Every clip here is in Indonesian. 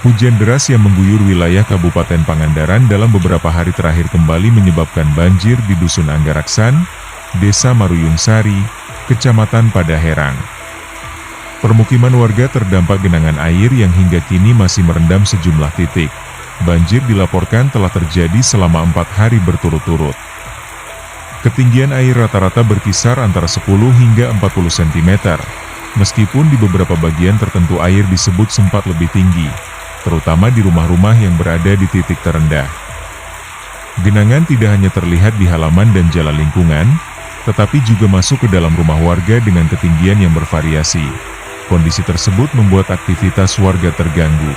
Hujan deras yang mengguyur wilayah Kabupaten Pangandaran dalam beberapa hari terakhir kembali menyebabkan banjir di Dusun Anggaraksan, Desa Maruyung Sari, Kecamatan Padaherang. Permukiman warga terdampak genangan air yang hingga kini masih merendam sejumlah titik. Banjir dilaporkan telah terjadi selama 4 hari berturut-turut. Ketinggian air rata-rata berkisar antara 10 hingga 40 cm, meskipun di beberapa bagian tertentu air disebut sempat lebih tinggi, terutama di rumah-rumah yang berada di titik terendah. Genangan tidak hanya terlihat di halaman dan jalan lingkungan, tetapi juga masuk ke dalam rumah warga dengan ketinggian yang bervariasi. Kondisi tersebut membuat aktivitas warga terganggu.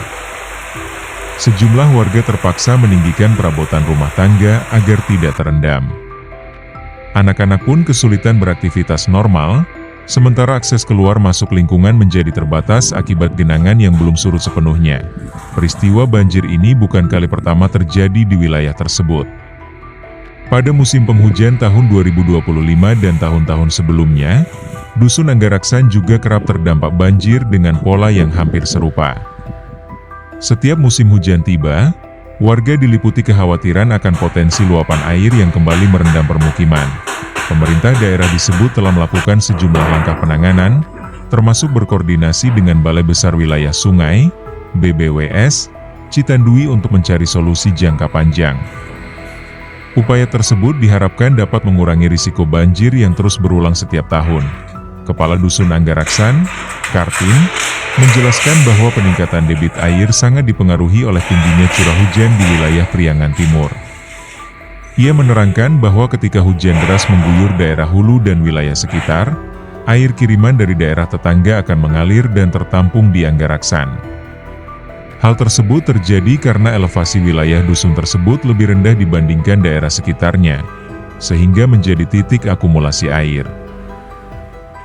Sejumlah warga terpaksa meninggikan perabotan rumah tangga agar tidak terendam. Anak-anak pun kesulitan beraktivitas normal, sementara akses keluar masuk lingkungan menjadi terbatas akibat genangan yang belum surut sepenuhnya. Peristiwa banjir ini bukan kali pertama terjadi di wilayah tersebut. Pada musim penghujan tahun 2025 dan tahun-tahun sebelumnya, Dusun Anggaraksan juga kerap terdampak banjir dengan pola yang hampir serupa. Setiap musim hujan tiba, warga diliputi kekhawatiran akan potensi luapan air yang kembali merendam permukiman. Pemerintah daerah disebut telah melakukan sejumlah langkah penanganan, termasuk berkoordinasi dengan Balai Besar Wilayah Sungai, BBWS, Citandui untuk mencari solusi jangka panjang. Upaya tersebut diharapkan dapat mengurangi risiko banjir yang terus berulang setiap tahun. Kepala Dusun Anggaraksan, Kartin, menjelaskan bahwa peningkatan debit air sangat dipengaruhi oleh tingginya curah hujan di wilayah Priangan Timur. Ia menerangkan bahwa ketika hujan deras mengguyur daerah hulu dan wilayah sekitar, air kiriman dari daerah tetangga akan mengalir dan tertampung di Anggaraksan. Hal tersebut terjadi karena elevasi wilayah dusun tersebut lebih rendah dibandingkan daerah sekitarnya, sehingga menjadi titik akumulasi air.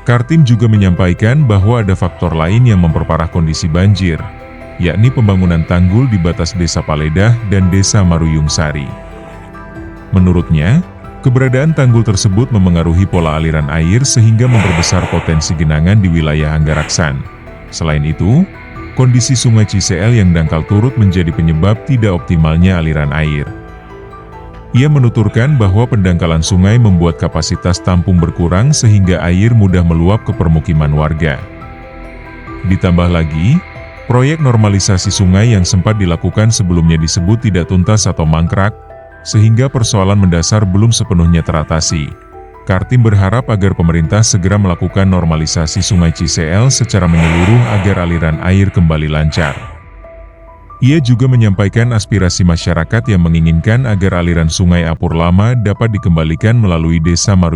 Kartin juga menyampaikan bahwa ada faktor lain yang memperparah kondisi banjir, yakni pembangunan tanggul di batas Desa Paledah dan Desa Maruyung Sari. Menurutnya, keberadaan tanggul tersebut memengaruhi pola aliran air sehingga memperbesar potensi genangan di wilayah Anggaraksan. Selain itu, kondisi Sungai Ciseel yang dangkal turut menjadi penyebab tidak optimalnya aliran air. Ia menuturkan bahwa pendangkalan sungai membuat kapasitas tampung berkurang sehingga air mudah meluap ke permukiman warga. Ditambah lagi, proyek normalisasi sungai yang sempat dilakukan sebelumnya disebut tidak tuntas atau mangkrak, sehingga persoalan mendasar belum sepenuhnya teratasi. Kartin berharap agar pemerintah segera melakukan normalisasi Sungai Ciseel secara menyeluruh agar aliran air kembali lancar. Ia juga menyampaikan aspirasi masyarakat yang menginginkan agar aliran Sungai Apur Lama dapat dikembalikan melalui Desa Maruyung